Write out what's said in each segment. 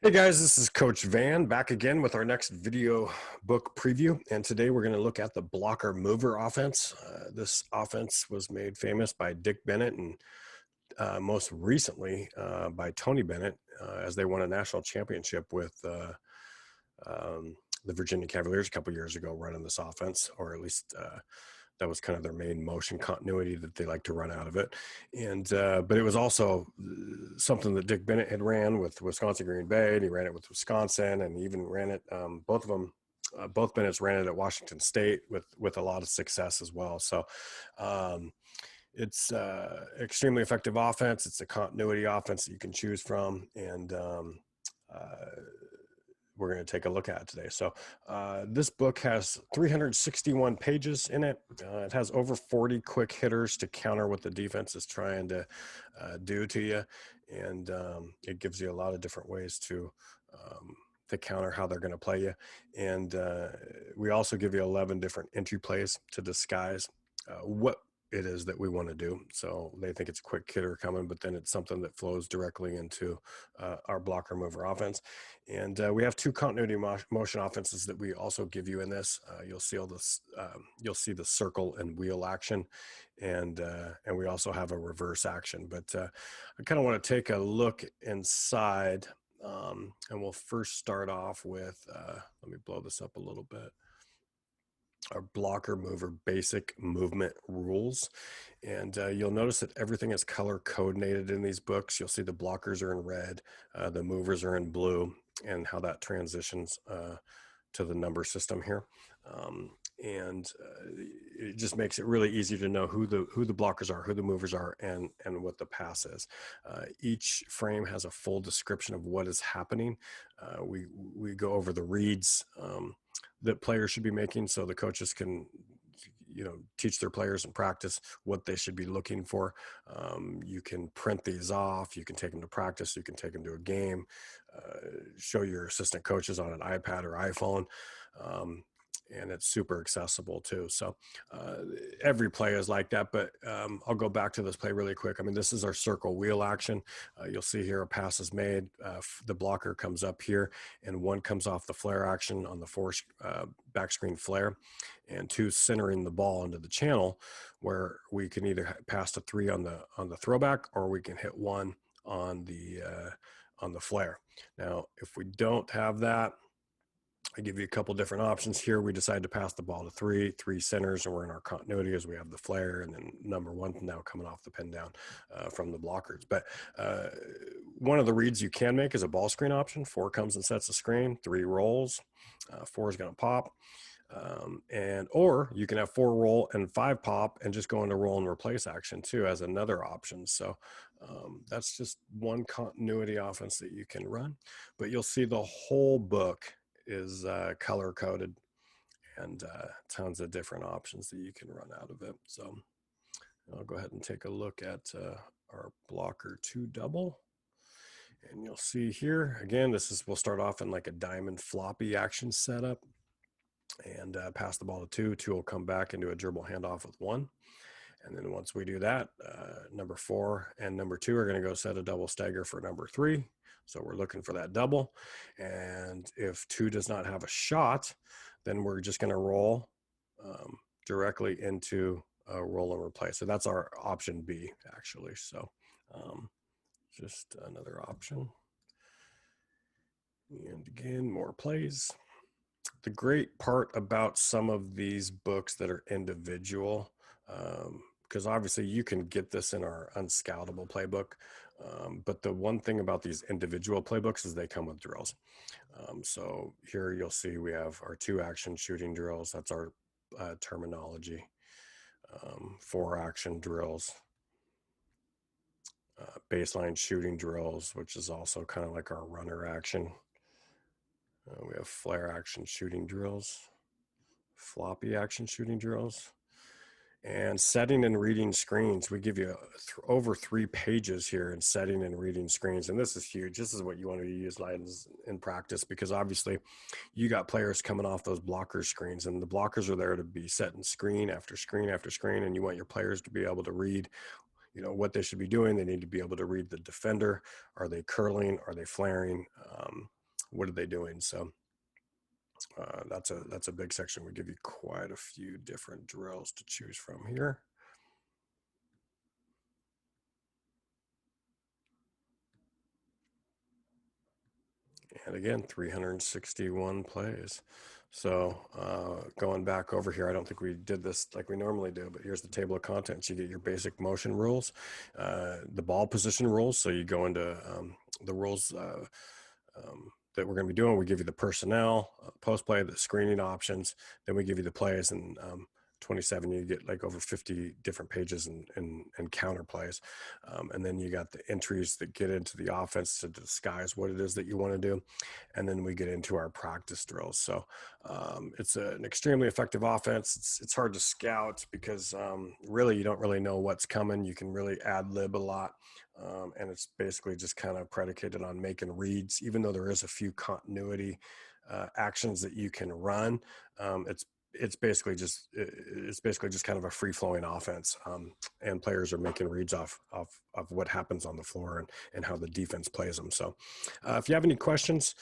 Hey guys, this is Coach Van back again with our next video book preview. And today we're going to look at the blocker mover offense. This offense was made famous by Dick Bennett and most recently by Tony Bennett as they won a national championship with the Virginia Cavaliers a couple years ago running this offense, or at least that was kind of their main motion continuity that they like to run out of it. And but it was also something that Dick Bennett had ran with Wisconsin Green Bay, and he ran it with Wisconsin, and he even ran it. Both of them, both Bennett's ran it at Washington State with a lot of success as well. So it's extremely effective offense. It's a continuity offense that you can choose from, and we're going to take a look at it today. So this book has 361 pages in it. It has over 40 quick hitters to counter what the defense is trying to do to you. And it gives you a lot of different ways to counter how they're going to play you. And we also give you 11 different entry plays to disguise what it is that we want to do. So they think it's a quick hitter coming, but then it's something that flows directly into our blocker mover offense. And we have two continuity motion offenses that we also give you in this. You'll see all this. You'll see the circle and wheel action, and we also have a reverse action. But I kind of want to take a look inside, and we'll first start off with. Let me blow this up a little bit. Our blocker mover basic movement rules. And you'll notice that everything is color coordinated in these books. You'll see the blockers are in red, the movers are in blue, and how that transitions to the number system here. And it just makes it really easy to know who the blockers are, who the movers are, and what the pass is. Each frame has a full description of what is happening. We go over the reads that players should be making, so the coaches can teach their players in practice what they should be looking for. You can print these off, you can take them to practice, you can take them to a game, show your assistant coaches on an iPad or iPhone, and it's super accessible too. So every play is like that, but I'll go back to this play really quick. I mean, this is our circle wheel action. You'll see here a pass is made. The blocker comes up here, and one comes off the flare action on the force back screen flare, and two centering the ball into the channel, where we can either pass to three on the throwback, or we can hit one on the flare. Now, if we don't have that, I give you a couple different options here. We decide to pass the ball to three centers, and we're in our continuity as we have the flare, and then number one now coming off the pin down from the blockers. But one of the reads you can make is a ball screen option. 4 comes and sets the screen, 3 rolls, 4 is going to pop. Or you can have 4 roll and 5 pop and just go into roll and replace action too as another option. So that's just one continuity offense that you can run, but you'll see the whole book is color coded, and tons of different options that you can run out of it. So I'll go ahead and take a look at our blocker 2 double, and you'll see here again, we'll start off in like a diamond floppy action setup, and pass the ball to 2 will come back into a dribble handoff with 1. And then once we do that, number 4 and number 2 are going to go set a double stagger for number 3. So we're looking for that double. And if 2 does not have a shot, then we're just going to roll directly into a roll and replace. So that's our option B, actually. So just another option. And again, more plays. The great part about some of these books that are individual, because obviously you can get this in our unscoutable playbook, but the one thing about these individual playbooks is they come with drills. So here you'll see we have our 2 action shooting drills. That's our terminology. 4 action drills, baseline shooting drills, which is also kind of like our runner action. We have flare action shooting drills, floppy action shooting drills, and setting and reading screens. We give you over 3 pages here in setting and reading screens, and this is huge. This is what you want to use in practice, because obviously you got players coming off those blocker screens, and the blockers are there to be setting screen after screen after screen, and you want your players to be able to read what they should be doing. They need to be able to read the defender. Are they curling? Are they flaring? what are they doing? So that's a big section. We give you quite a few different drills to choose from here. And again, 361 plays. So going back over here, I don't think we did this like we normally do, but here's the table of contents. You get your basic motion rules, the ball position rules. So you go into the rules that we're going to be doing. We give you the personnel, post play, the screening options. Then we give you the plays, and 27, you get like over 50 different pages and counter plays. And then you got the entries that get into the offense to disguise what it is that you want to do. And then we get into our practice drills. So it's an extremely effective offense. It's hard to scout because really you don't really know what's coming. You can really ad lib a lot. And it's basically just kind of predicated on making reads, even though there is a few continuity actions that you can run. It's basically just kind of a free flowing offense, and players are making reads off what happens on the floor and how the defense plays them. So if you have any questions,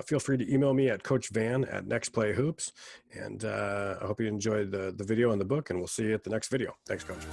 feel free to email me at Coach Van at Next Play Hoops. And I hope you enjoyed the video and the book, and we'll see you at the next video. Thanks, Coach.